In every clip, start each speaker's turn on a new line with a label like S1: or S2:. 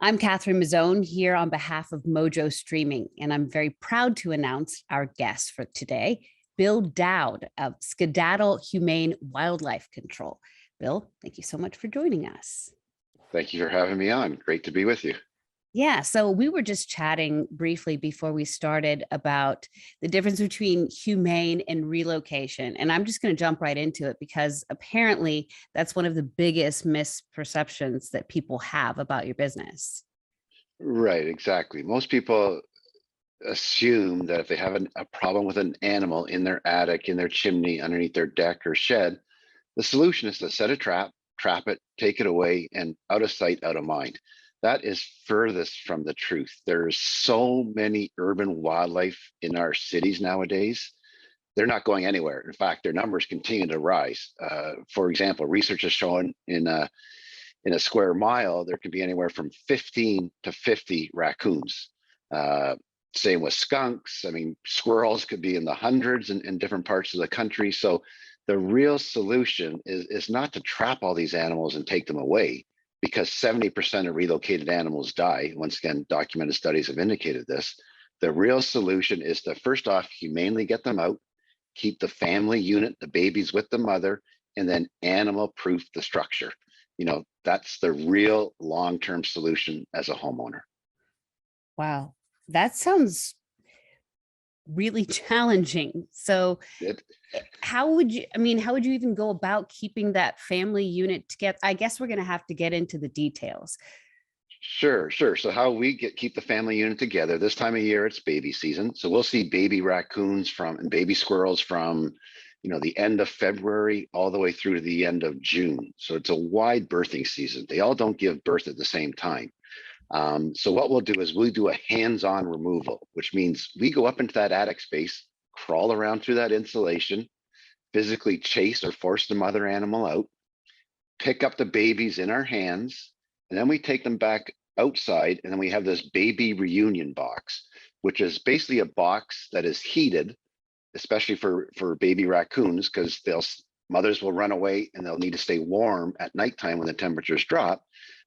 S1: I'm Catherine Mazzone here on behalf of MojoStreaming, and I'm very proud to announce our guest for today, Bill Dowd of Skedaddle Humane Wildlife Control. Bill, thank you so much for joining us.
S2: Thank you for having me on. Great to be with you.
S1: Yeah, so we were just chatting briefly before we started about the difference between humane and relocation. And I'm just going to jump right into it because apparently that's one of the biggest misperceptions that people have about your business.
S2: Right, exactly. Most people assume that if they have a problem with an animal in their attic, in their chimney, underneath their deck or shed, the solution is to set a trap it, take it away, and out of sight, out of mind. That is furthest from the truth. There's so many urban wildlife in our cities nowadays. They're not going anywhere. In fact, their numbers continue to rise. For example, research has shown in a square mile, there could be anywhere from 15 to 50 raccoons. Same with skunks. I mean, squirrels could be in the hundreds in different parts of the country. So the real solution is not to trap all these animals and take them away, because 70% of relocated animals die. Once again, documented studies have indicated this. The real solution is to first off, humanely get them out, keep the family unit, the babies with the mother, and then animal proof the structure. That's the real long-term solution as a homeowner.
S1: Wow, that sounds really challenging. So how would you even go about keeping that family unit together? I guess we're going to have to get into the details.
S2: Sure. So how we keep the family unit together, this time of year, it's baby season. So we'll see baby raccoons and baby squirrels from the end of February all the way through to the end of June. So it's a wide birthing season. They all don't give birth at the same time. So what we'll do is we'll do a hands-on removal, which means we go up into that attic space, crawl around through that insulation, physically chase or force the mother animal out, pick up the babies in our hands, and then we take them back outside, and then we have this baby reunion box, which is basically a box that is heated, especially for baby raccoons, because mothers will run away and they'll need to stay warm at nighttime when the temperatures drop.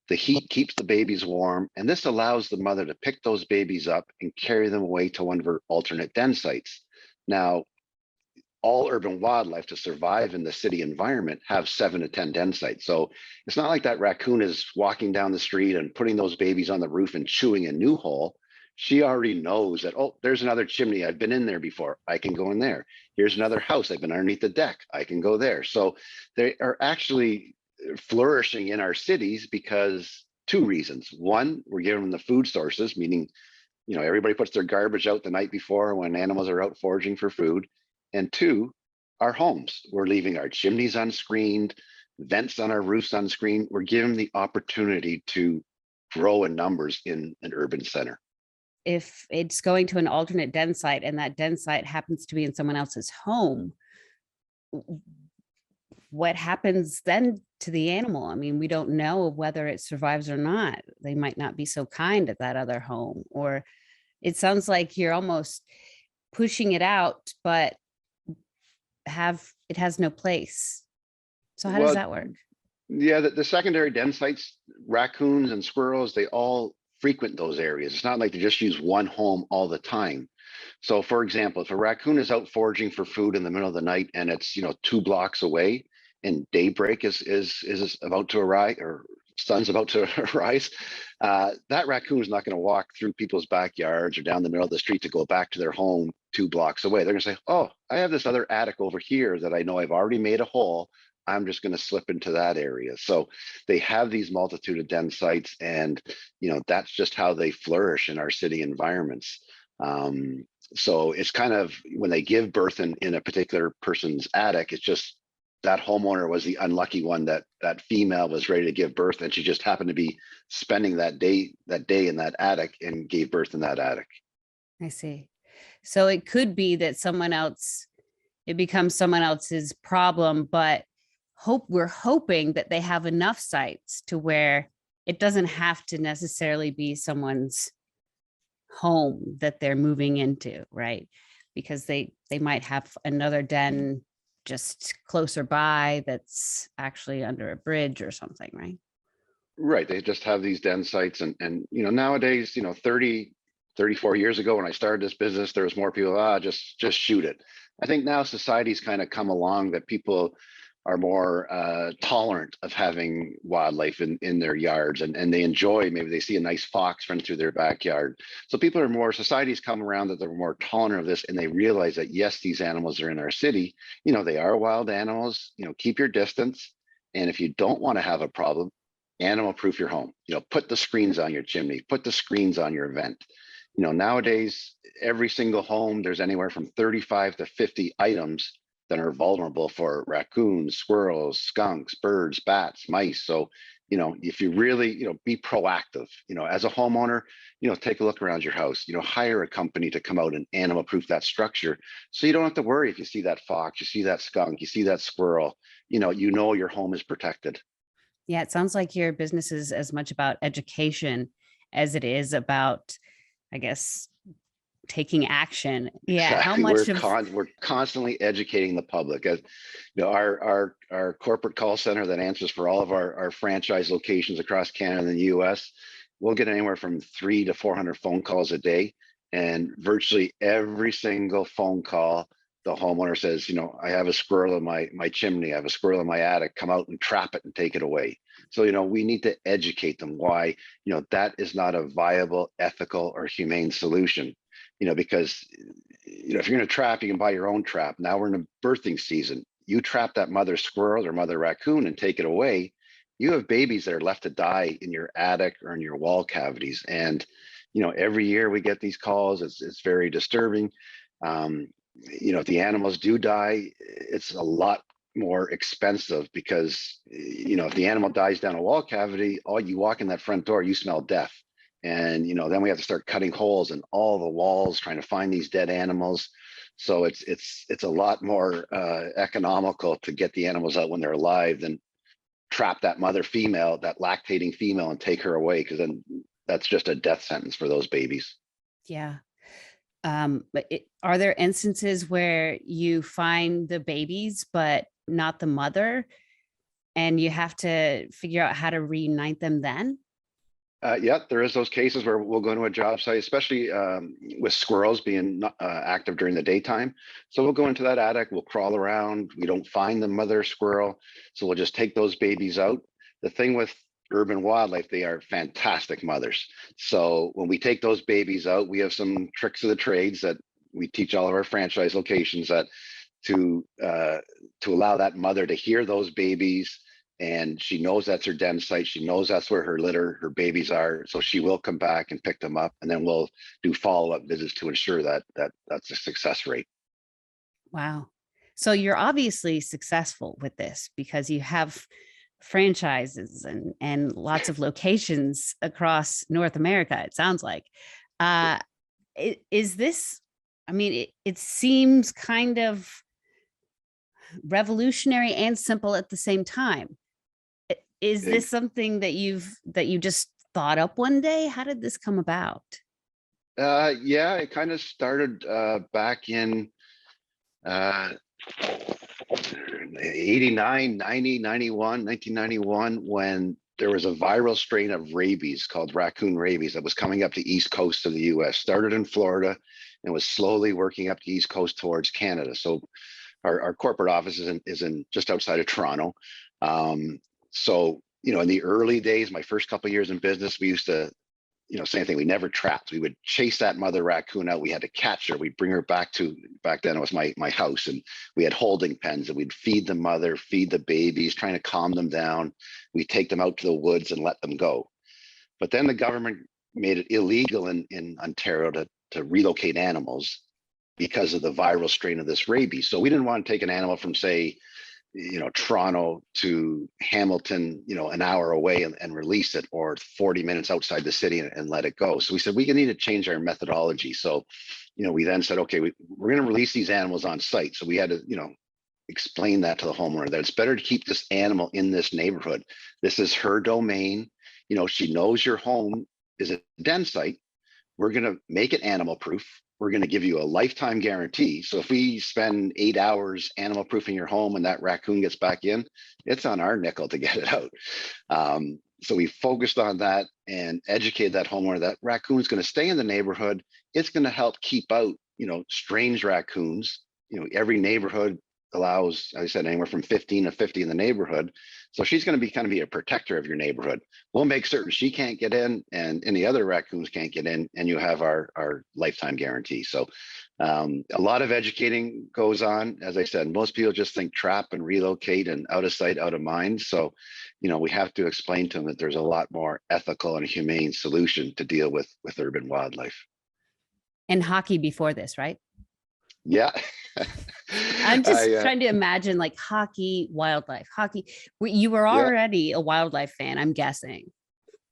S2: The heat keeps the babies warm, and this allows the mother to pick those babies up and carry them away to one of her alternate den sites. Now, all urban wildlife to survive in the city environment have 7 to 10 den sites. So it's not like that raccoon is walking down the street and putting those babies on the roof and chewing a new hole. She already knows that, oh, there's another chimney. I've been in there before. I can go in there. Here's another house. I've been underneath the deck. I can go there. So they are actually flourishing in our cities because 2 reasons. One, we're giving them the food sources, meaning, everybody puts their garbage out the night before when animals are out foraging for food. And 2, our homes. We're leaving our chimneys unscreened, vents on our roofs unscreened. We're giving them the opportunity to grow in numbers in an urban center.
S1: If it's going to an alternate den site and that den site happens to be in someone else's home, what happens then to the animal? I mean, we don't know whether it survives or not. They might not be so kind at that other home, or it sounds like you're almost pushing it out, but it has no place. So how does that work?
S2: Yeah, the secondary den sites, raccoons and squirrels, they all frequent those areas. It's not like they just use one home all the time. So for example, if a raccoon is out foraging for food in the middle of the night and it's 2 blocks away and daybreak is about to arrive, or sun's about to rise, that raccoon is not going to walk through people's backyards or down the middle of the street to go back to their home 2 blocks away. They're going to say, oh, I have this other attic over here that I know I've already made a hole. I'm just going to slip into that area. So they have these multitude of den sites, and that's just how they flourish in our city environments. So it's kind of, when they give birth in a particular person's attic, it's just that homeowner was the unlucky one that female was ready to give birth, and she just happened to be spending that day in that attic and gave birth in that attic.
S1: I see. So it could be that it becomes someone else's problem, but we're hoping that they have enough sites to where it doesn't have to necessarily be someone's home that they're moving into, right? Because they might have another den just closer by that's actually under a bridge or something, right?
S2: Right, they just have these den sites and nowadays, 30, 34 years ago when I started this business, there was more people, just shoot it. I think now society's kind of come along that people are more tolerant of having wildlife in their yards and they enjoy, maybe they see a nice fox run through their backyard. So people are more, society's come around that they're more tolerant of this and they realize that yes, these animals are in our city, they are wild animals, keep your distance. And if you don't want to have a problem, animal proof your home, put the screens on your chimney, put the screens on your vent. Nowadays, every single home, there's anywhere from 35 to 50 items that are vulnerable for raccoons, squirrels, skunks, birds, bats, mice. So, if you really, be proactive, as a homeowner, take a look around your house, hire a company to come out and animal proof that structure. So you don't have to worry if you see that fox, you see that skunk, you see that squirrel, your home is protected.
S1: Yeah, it sounds like your business is as much about education as it is about, I guess, taking action. Yeah. How
S2: Exactly.
S1: much of,
S2: We're constantly educating the public. As our corporate call center that answers for all of our franchise locations across Canada and the US, we'll get anywhere from 300 to 400 phone calls a day. And virtually every single phone call, the homeowner says, I have a squirrel in my chimney, I have a squirrel in my attic, come out and trap it and take it away. So, we need to educate them why, that is not a viable, ethical, or humane solution. Because if you're going to trap, you can buy your own trap. Now we're in a birthing season. You trap that mother squirrel or mother raccoon and take it away. You have babies that are left to die in your attic or in your wall cavities. And, every year we get these calls. It's very disturbing. If the animals do die, it's a lot more expensive because, if the animal dies down a wall cavity, all you walk in that front door, you smell death. And then we have to start cutting holes in all the walls trying to find these dead animals. So it's a lot more economical to get the animals out when they're alive than trap that mother female, that lactating female, and take her away, because then that's just a death sentence for those babies.
S1: yeah. But are there instances where you find the babies, but not the mother, and you have to figure out how to reunite them then?
S2: Yeah, there is those cases where we'll go to a job site, especially with squirrels being active during the daytime. So we'll go into that attic, we'll crawl around, we don't find the mother squirrel. So we'll just take those babies out. The thing with urban wildlife, they are fantastic mothers. So when we take those babies out, we have some tricks of the trades that we teach all of our franchise locations that to allow that mother to hear those babies, and she knows that's her den site. She knows that's where her babies are. So she will come back and pick them up, and then we'll do follow-up visits to ensure that that's a success rate.
S1: Wow. So you're obviously successful with this because you have franchises and lots of locations across North America, it sounds like. Uh, is this, I mean, it seems kind of revolutionary and simple at the same time. Is
S2: It,
S1: this something that you just thought up one day? How did this come about?
S2: yeah, it kind of started back in uh, 89, 90, 91, 1991, when there was a viral strain of rabies called raccoon rabies that was coming up the east coast of the US. Started in Florida and was slowly working up the east coast towards Canada. So our corporate office is in just outside of Toronto. So, in the early days, my first couple of years in business, we used to, same thing. We never trapped. We would chase that mother raccoon out. We had to catch her. We'd bring her back then it was my house, and we had holding pens, and we'd feed the mother, feed the babies, trying to calm them down. We'd take them out to the woods and let them go. But then the government made it illegal in Ontario to relocate animals because of the viral strain of this rabies. So we didn't want to take an animal from, say, Toronto to Hamilton, an hour away and release it, or 40 minutes outside the city and let it go. So we said, we need to change our methodology. So, we then said, okay, we're going to release these animals on site. So we had to, explain that to the homeowner that it's better to keep this animal in this neighborhood. This is her domain. She knows your home is a den site. We're going to make it animal proof. We're going to give you a lifetime guarantee. So if we spend 8 hours animal proofing your home and that raccoon gets back in, it's on our nickel to get it out. So we focused on that and educated that homeowner that raccoon's going to stay in the neighborhood. It's going to help keep out, strange raccoons. Every neighborhood allows, as I said, anywhere from 15 to 50 in the neighborhood. So she's going to be kind of be a protector of your neighborhood. We'll make certain she can't get in and any other raccoons can't get in, and you have our lifetime guarantee. So a lot of educating goes on. As I said, most people just think trap and relocate and out of sight, out of mind. So, we have to explain to them that there's a lot more ethical and humane solution to deal with urban wildlife.
S1: And hockey before this, right?
S2: Yeah.
S1: I'm just trying to imagine like hockey, wildlife, hockey. You were already a wildlife fan, I'm guessing.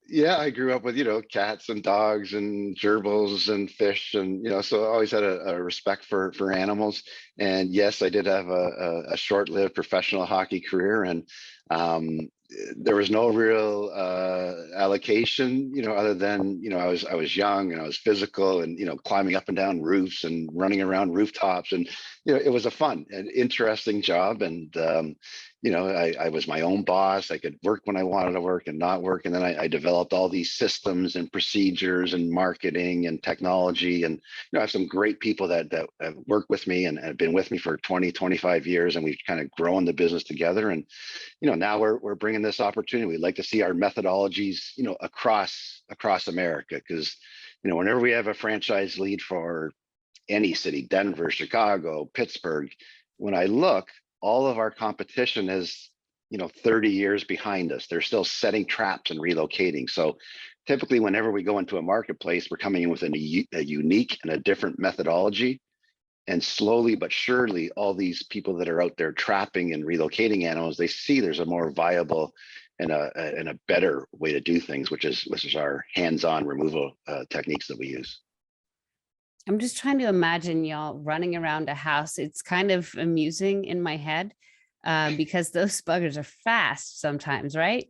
S2: Yeah, I grew up with, cats and dogs and gerbils and fish. And, so I always had a respect for animals. And yes, I did have a short-lived professional hockey career. And there was no real allocation, other than, I was young and I was physical and, climbing up and down roofs and running around rooftops. And, it was a fun and interesting job. And, I was my own boss. I could work when I wanted to work and not work. And then I developed all these systems and procedures and marketing and technology. And, I have some great people that have worked with me and have been with me for 20, 25 years. And we've kind of grown the business together. And, now we're bringing this opportunity. We'd like to see our methodologies, across America. Because, whenever we have a franchise lead for any city, Denver, Chicago, Pittsburgh, when I look, all of our competition is 30 years behind us. They're still setting traps and relocating. So typically whenever we go into a marketplace, we're coming in with a unique and a different methodology. And slowly but surely, all these people that are out there trapping and relocating animals, they see there's a more viable and a better way to do things, which is our hands-on removal techniques that we use.
S1: I'm just trying to imagine y'all running around a house. It's kind of amusing in my head because those buggers are fast sometimes, right?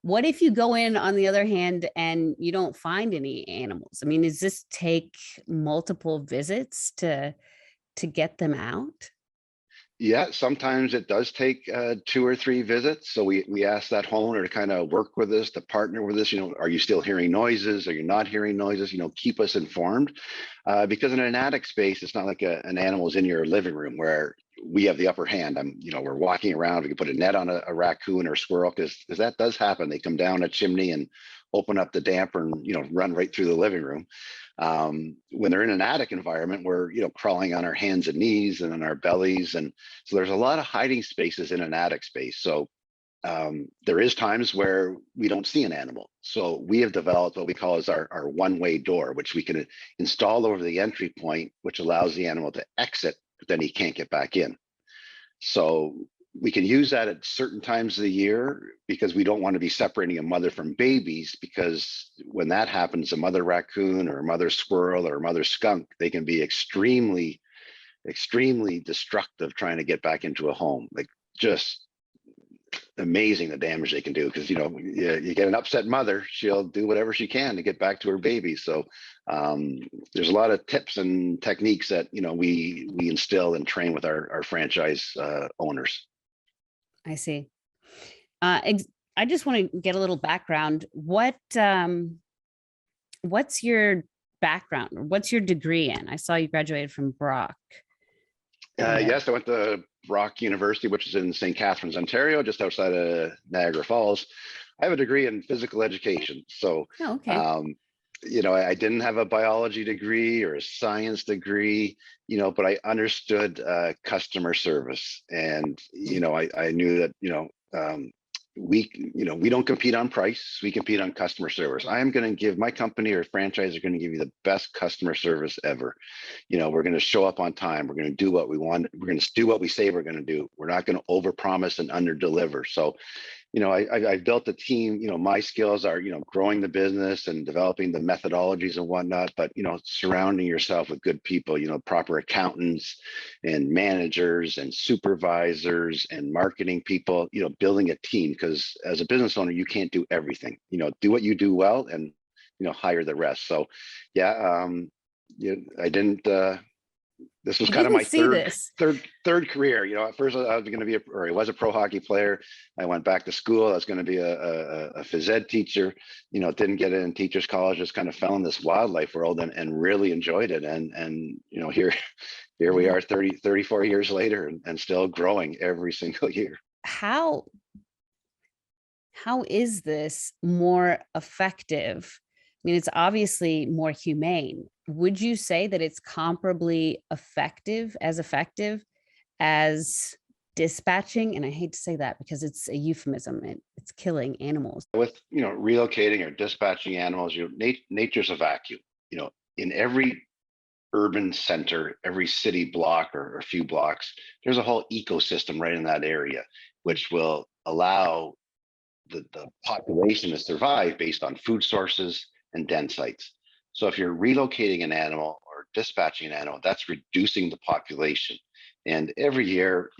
S1: What if you go in, on the other hand, and you don't find any animals? I mean, does this take multiple visits to get them out?
S2: Yeah, sometimes it does take 2 or 3 visits. So we ask that homeowner to kind of work with us, to partner with us. Are you still hearing noises? Are you not hearing noises? Keep us informed. Because in an attic space, it's not like an animal's in your living room where we have the upper hand. We're walking around. We can put a net on a raccoon or squirrel because that does happen. They come down a chimney and open up the damper and run right through the living room. When they're in an attic environment, we're crawling on our hands and knees and on our bellies, and so there's a lot of hiding spaces in an attic space. So there is times where we don't see an animal. So we have developed what we call as our one-way door, which we can install over the entry point, which allows the animal to exit, but then he can't get back in. So we can use that at certain times of the year because we don't want to be separating a mother from babies, because when that happens, a mother raccoon or a mother squirrel or a mother skunk, they can be extremely destructive trying to get back into a home. Like, just amazing the damage they can do, because you get an upset mother, she'll do whatever she can to get back to her baby. So there's a lot of tips and techniques that we instill and train with our franchise owners.
S1: I see. I just want to get a little background. What's your background? What's your degree in? I saw you graduated from Brock.
S2: Yes, I went to Brock University, which is in St. Catharines, Ontario, just outside of Niagara Falls. I have a degree in physical education. So,
S1: okay.
S2: I didn't have a biology degree or a science degree, but I understood customer service. And, I knew that, we don't compete on price. We compete on customer service. I am going to give my company or franchise are going to give you the best customer service ever. We're going to show up on time. We're going to do what we want. We're going to do what we say we're going to do. We're not going to overpromise and underdeliver. So, I built a team. My skills are, growing the business and developing the methodologies and whatnot, but, surrounding yourself with good people, proper accountants and managers and supervisors and marketing people, building a team, because as a business owner, you can't do everything. Do what you do well and, hire the rest. So, yeah, I didn't, the This was
S1: I
S2: kind of
S1: didn't
S2: my
S1: see this.
S2: third career. At first I was going to be or I was a pro hockey player. I went back to school. I was going to be a phys ed teacher. Didn't get in teachers college. Just kind of fell in this wildlife world and really enjoyed it. And here we
S1: Yeah.
S2: are 34 years later and still growing every single year.
S1: How is this more effective? I mean, it's obviously more humane. Would you say that it's comparably effective as dispatching? And I hate to say that because it's a euphemism and it's killing animals.
S2: With relocating or dispatching animals, nature's a vacuum. In every urban center, every city block or a few blocks, there's a whole ecosystem right in that area, which will allow the population to survive based on food sources and den sites. So if you're relocating an animal or dispatching an animal, that's reducing the population. And every year,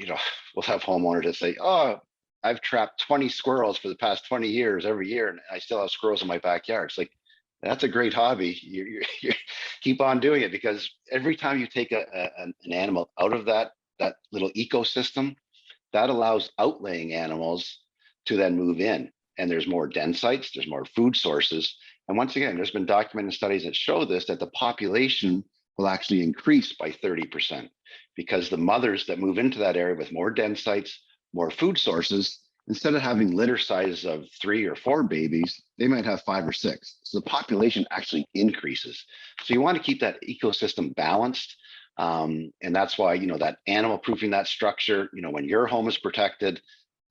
S2: we'll have homeowners that say, "Oh, I've trapped 20 squirrels for the past 20 years every year, and I still have squirrels in my backyard." It's like, that's a great hobby. You keep on doing it, because every time you take an animal out of that little ecosystem, that allows outlaying animals to then move in. And there's more den sites, there's more food sources. And once again, there's been documented studies that show this, that the population will actually increase by 30%, because the mothers that move into that area with more den sites, more food sources, instead of having litter sizes of 3 or 4 babies, they might have 5 or 6. So the population actually increases. So you want to keep that ecosystem balanced. And that's why, that animal proofing that structure, when your home is protected,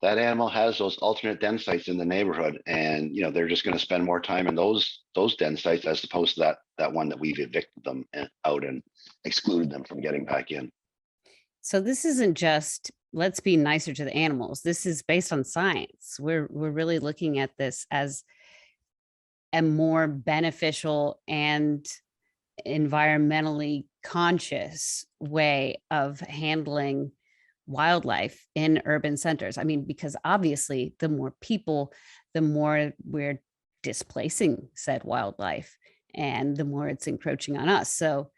S2: that animal has those alternate den sites in the neighborhood, and they're just going to spend more time in those den sites as opposed to that one that we've evicted them out and excluded them from getting back in.
S1: So this isn't just let's be nicer to the animals. This is based on science. We're really looking at this as a more beneficial and environmentally conscious way of handling wildlife in urban centers. I mean, because obviously the more people, the more we're displacing said wildlife and the more it's encroaching on us. So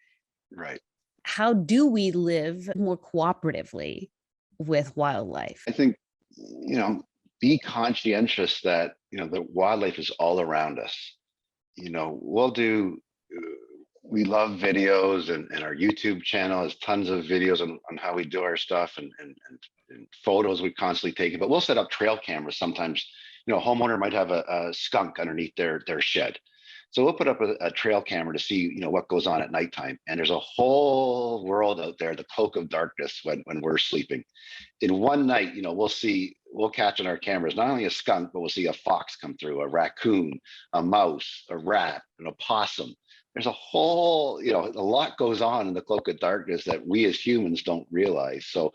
S2: Right.
S1: how do we live more cooperatively with wildlife?
S2: I think, be conscientious that, the wildlife is all around us. We love videos, and our YouTube channel has tons of videos on how we do our stuff, and photos we constantly take. But we'll set up trail cameras sometimes. A homeowner might have a skunk underneath their shed. So we'll put up a trail camera to see, what goes on at nighttime. And there's a whole world out there, the cloak of darkness when we're sleeping. In one night, we'll catch on our cameras, not only a skunk, but we'll see a fox come through, a raccoon, a mouse, a rat, and a possum. There's a whole, a lot goes on in the cloak of darkness that we as humans don't realize. So,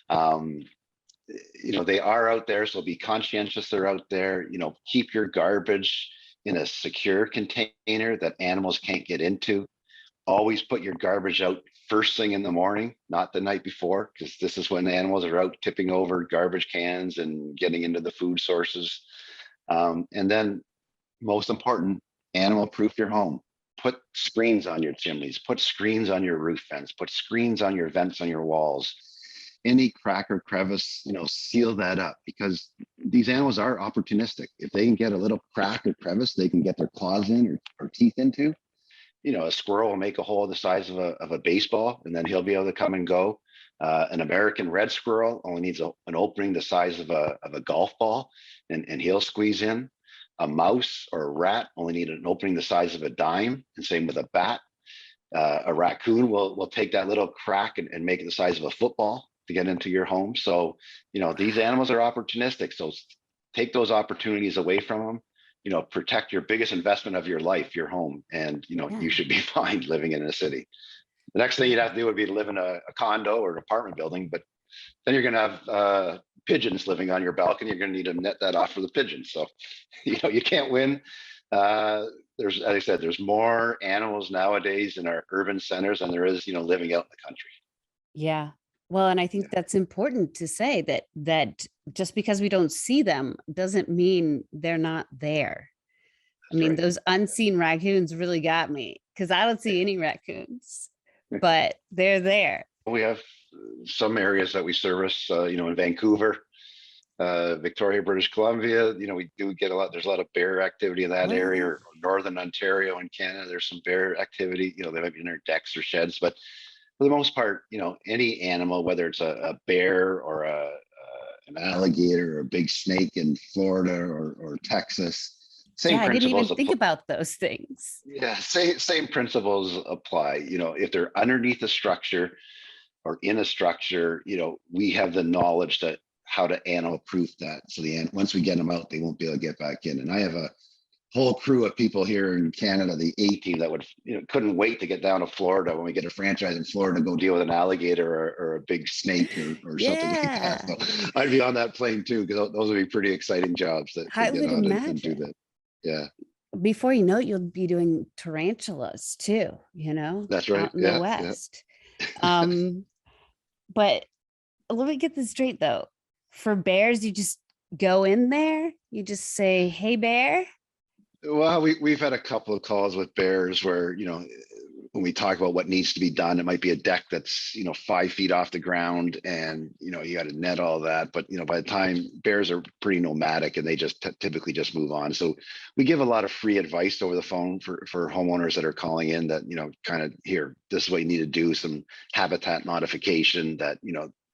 S2: they are out there. So be conscientious they're out there. Keep your garbage in a secure container that animals can't get into. Always put your garbage out first thing in the morning, not the night before, because this is when the animals are out tipping over garbage cans and getting into the food sources. And then, most important, animal proof your home. Put screens on your chimneys, put screens on your roof vents, put screens on your vents on your walls. Any crack or crevice, seal that up, because these animals are opportunistic. If they can get a little crack or crevice, they can get their claws in or teeth into. A squirrel will make a hole the size of a baseball, and then he'll be able to come and go. An American red squirrel only needs an opening the size of a golf ball, and he'll squeeze in. A mouse or a rat only need an opening the size of a dime, and same with a bat. A raccoon will take that little crack and make it the size of a football to get into your home. So, these animals are opportunistic. So take those opportunities away from them. Protect your biggest investment of your life, your home, and you should be fine living in a city. The next thing you'd have to do would be to live in a condo or an apartment building, but then you're going to have pigeons living on your balcony. You're going to need to net that off for the pigeons. So, you can't win. As I said, there's more animals nowadays in our urban centers than there is, living out in the country.
S1: Yeah. Well, and I think that's important to say that just because we don't see them doesn't mean they're not there. I mean,
S2: Right.
S1: those unseen raccoons really got me because I don't see any raccoons, but they're there.
S2: we have some areas that we service, in Vancouver, Victoria, British Columbia, we do get there's a lot of bear activity in that area,
S1: Wow.
S2: or Northern Ontario in Canada. There's some bear activity, they might be in their decks or sheds, but for the most part, any animal, whether it's a bear or an alligator or a big snake in Florida or Texas,
S1: Yeah,
S2: same
S1: I didn't even
S2: principles
S1: think
S2: apply.
S1: about those things.
S2: Yeah, same principles apply. If they're underneath a structure or in a structure, we have the knowledge that how to animal proof that. So once we get them out, they won't be able to get back in. And I have a whole crew of people here in Canada, the A team, that would, couldn't wait to get down to Florida when we get a franchise in Florida to go deal with an alligator or a big snake or something like that.
S1: Yeah,
S2: So I'd be on that plane too, because those would be pretty exciting jobs to
S1: I
S2: get
S1: would
S2: on and do
S1: imagine.
S2: that. Yeah,
S1: Before you know it, you'll be doing tarantulas too,
S2: that's right.
S1: out in the
S2: Yeah, yeah.
S1: West. Um, but let me get this straight though. For bears, you just go in there, you just say, "Hey, bear."
S2: Well, we've had a couple of calls with bears where, when we talk about what needs to be done, it might be a deck that's, 5 feet off the ground, and, you got to net all that. But, by the time, bears are pretty nomadic, and they just typically just move on. So we give a lot of free advice over the phone for homeowners that are calling in that, kind of, here, this is what you need to do, some habitat modification that,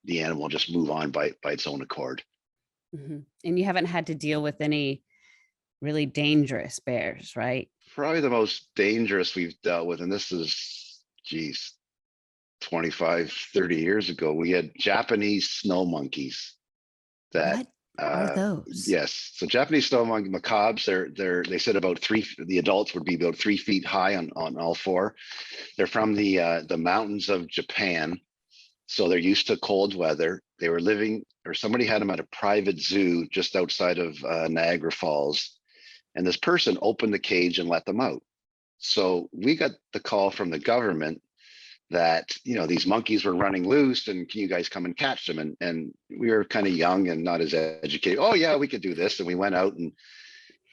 S2: the animal will just move on by its own accord.
S1: Mhm. And you haven't had to deal with any really dangerous bears, right?
S2: Probably the most dangerous we've dealt with, and this is, geez, 25, 30 years ago, we had Japanese snow monkeys that,
S1: What are those?
S2: yes. So Japanese snow monkey macabres, they said about the adults would be about 3 feet high on all four. They're from the mountains of Japan. So they're used to cold weather. They were living, or somebody had them at a private zoo just outside of Niagara Falls. And this person opened the cage and let them out. So we got the call from the government that, these monkeys were running loose, and can you guys come and catch them? And we were kind of young and not as educated. Oh yeah, we could do this. And we went out, and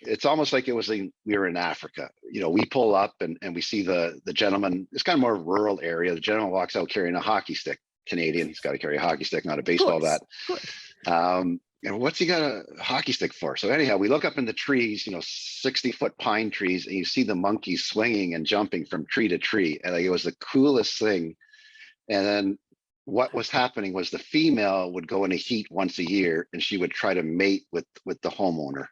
S2: it's almost like we were in Africa. We pull up, and we see the gentleman. It's kind of more rural area. The gentleman walks out carrying a hockey stick. Canadian, he's got to carry a hockey stick, not a baseball bat.
S1: Of course.
S2: And what's he got a hockey stick for? So anyhow, we look up in the trees, 60-foot pine trees, and you see the monkeys swinging and jumping from tree to tree. And it was the coolest thing. And then what was happening was the female would go into heat once a year, and she would try to mate with the homeowner.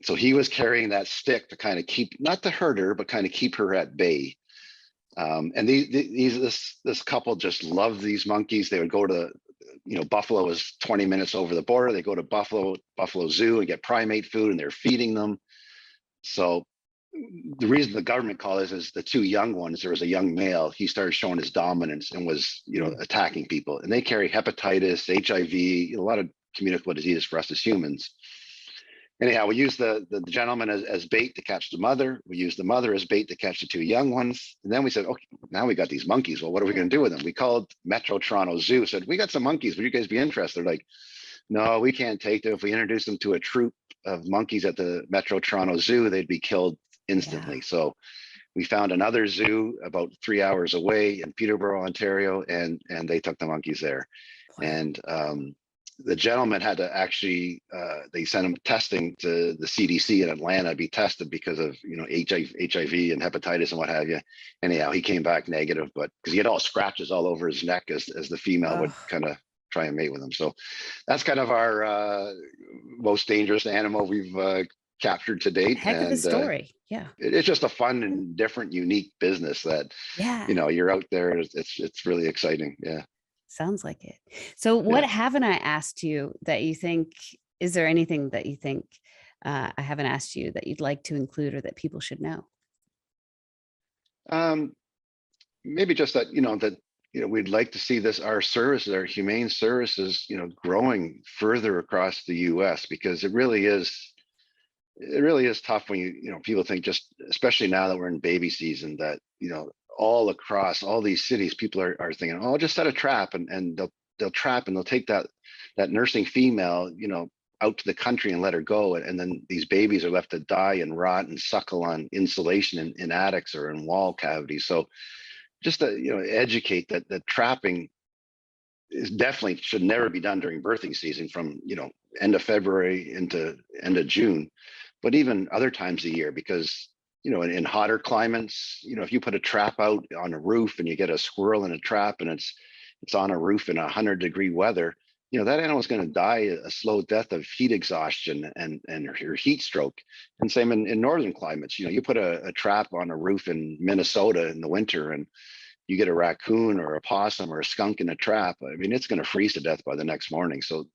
S2: So he was carrying that stick to kind of not to hurt her, but kind of keep her at bay. And this couple just loved these monkeys. They would go to, Buffalo was 20 minutes over the border. They go to Buffalo Zoo and get primate food, and they're feeding them. So the reason the government call is the two young ones. There was a young male. He started showing his dominance and was, attacking people. And they carry hepatitis, HIV, a lot of communicable diseases for us as humans. Anyhow, we use the gentleman as bait to catch the mother. We use the mother as bait to catch the two young ones. And then we said, okay, now we got these monkeys. Well, what are we going to do with them? We called Metro Toronto Zoo, said, we got some monkeys. Would you guys be interested? They're like, no, we can't take them. If we introduce them to a troop of monkeys at the Metro Toronto Zoo, they'd be killed instantly.
S1: Yeah.
S2: So we found another zoo about 3 hours away in Peterborough, Ontario, and they took the monkeys there.
S1: Wow.
S2: And the gentleman had to actually, they sent him testing to the CDC in Atlanta to be tested because of, HIV and hepatitis and what have you. Anyhow, he came back negative, but because he had all scratches all over his neck as the female would kind of try and mate with him. So that's kind of our most dangerous animal we've captured to date.
S1: Heck of a story. Yeah.
S2: It's just a fun and different, unique business that, you're out there. It's really exciting. Yeah.
S1: Sounds like it. So what haven't I asked you that you think, is there anything that you think I haven't asked you that you'd like to include or that people should know?
S2: Maybe just that, we'd like to see our services, our humane services, growing further across the US, because it really is tough when people think, just especially now that we're in baby season, that, all across all these cities, people are thinking, oh, just set a trap, and they'll trap, and they'll take that nursing female, out to the country and let her go. And then these babies are left to die and rot and suckle on insulation in attics or in wall cavities. So just to, educate that trapping is definitely should never be done during birthing season from, end of February into end of June, but even other times of year, because, in hotter climates, if you put a trap out on a roof and you get a squirrel in a trap and it's on a roof in 100-degree weather, that animal is going to die a slow death of heat exhaustion and your heat stroke. And same in northern climates, you put a trap on a roof in Minnesota in the winter and you get a raccoon or a possum or a skunk in a trap, I mean, it's going to freeze to death by the next morning. So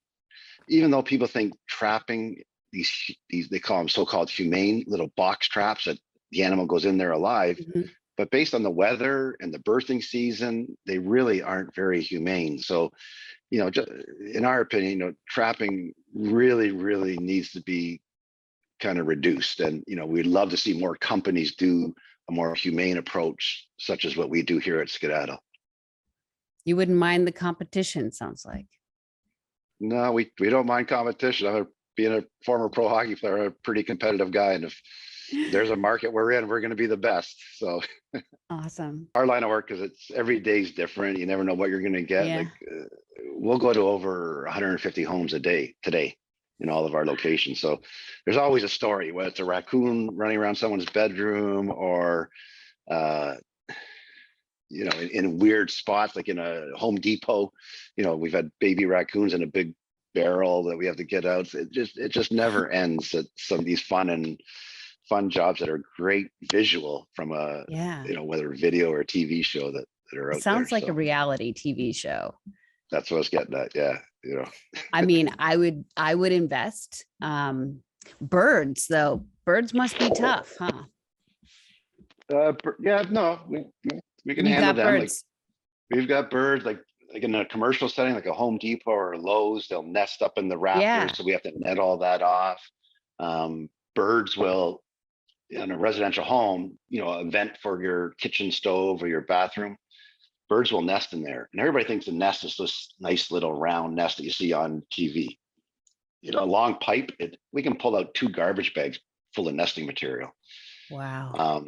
S2: even though people think trapping, these they call them so-called humane little box traps that the animal goes in there alive, but based on the weather and the birthing season, they really aren't very humane. So, just in our opinion, trapping really, really needs to be kind of reduced. And, we'd love to see more companies do a more humane approach, such as what we do here at Skedaddle.
S1: You wouldn't mind the competition, sounds like.
S2: No, we don't mind competition. Being a former pro hockey player, I'm a pretty competitive guy. And if there's a market we're in, we're going to be the best. So
S1: Awesome.
S2: our line of work, because it's every day's different. You never know what you're going to get.
S1: Yeah.
S2: Like we'll go to over 150 homes a day today in all of our locations. So there's always a story, whether it's a raccoon running around someone's bedroom or, in weird spots, like in a Home Depot, we've had baby raccoons in a big barrel that we have to get out. It just never ends at some of these fun jobs that are great visual from a, whether video or a TV show that are out there.
S1: Sounds like a reality TV show.
S2: That's what I was getting at. Yeah.
S1: I mean, I would invest. Birds though, birds must be tough, huh?
S2: Yeah, no, we can handle them.
S1: Birds.
S2: Like, we've got birds like in a commercial setting, like a Home Depot or a Lowe's, they'll nest up in the rafters. So we have to net all that off. Birds will, in a residential home, a vent for your kitchen stove or your bathroom, birds will nest in there. And everybody thinks the nest is this nice little round nest that you see on TV. A long pipe, we can pull out 2 garbage bags full of nesting material.
S1: Wow.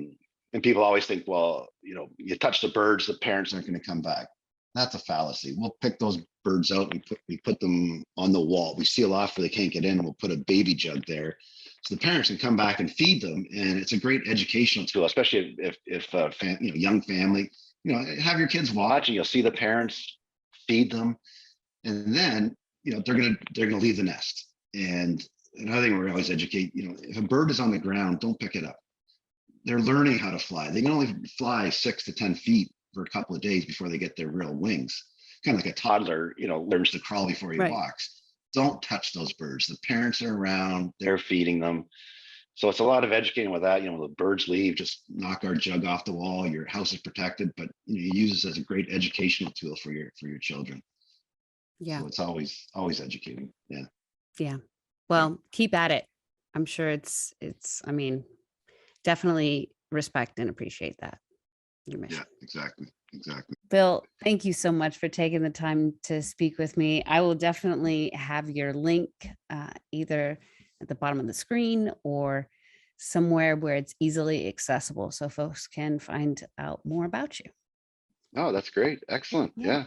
S2: And people always think, well, you touch the birds, the parents aren't going to come back. That's a fallacy. We'll pick those birds out and we put them on the wall. We seal off where they can't get in. We'll put a baby jug there, so the parents can come back and feed them. And it's a great educational tool, especially if young family, have your kids watch and you'll see the parents feed them, and then they're gonna leave the nest. And another thing we always educate, if a bird is on the ground, don't pick it up. They're learning how to fly. They can only fly 6 to 10 feet for a couple of days before they get their real wings. Kind of like a toddler, learns to crawl before he walks. Don't touch those birds. The parents are around, they're feeding them. So it's a lot of educating with that. The birds leave, just knock our jug off the wall. Your house is protected, but you use this as a great educational tool for your children. Yeah. So it's always educating. Yeah.
S1: Yeah. Well, keep at it. I'm sure it's, I mean, definitely respect and appreciate that. Your mission.
S2: Yeah, exactly.
S1: Bill, thank you so much for taking the time to speak with me. I will definitely have your link either at the bottom of the screen or somewhere where it's easily accessible so folks can find out more about you.
S2: Oh, that's great. Excellent. Yeah.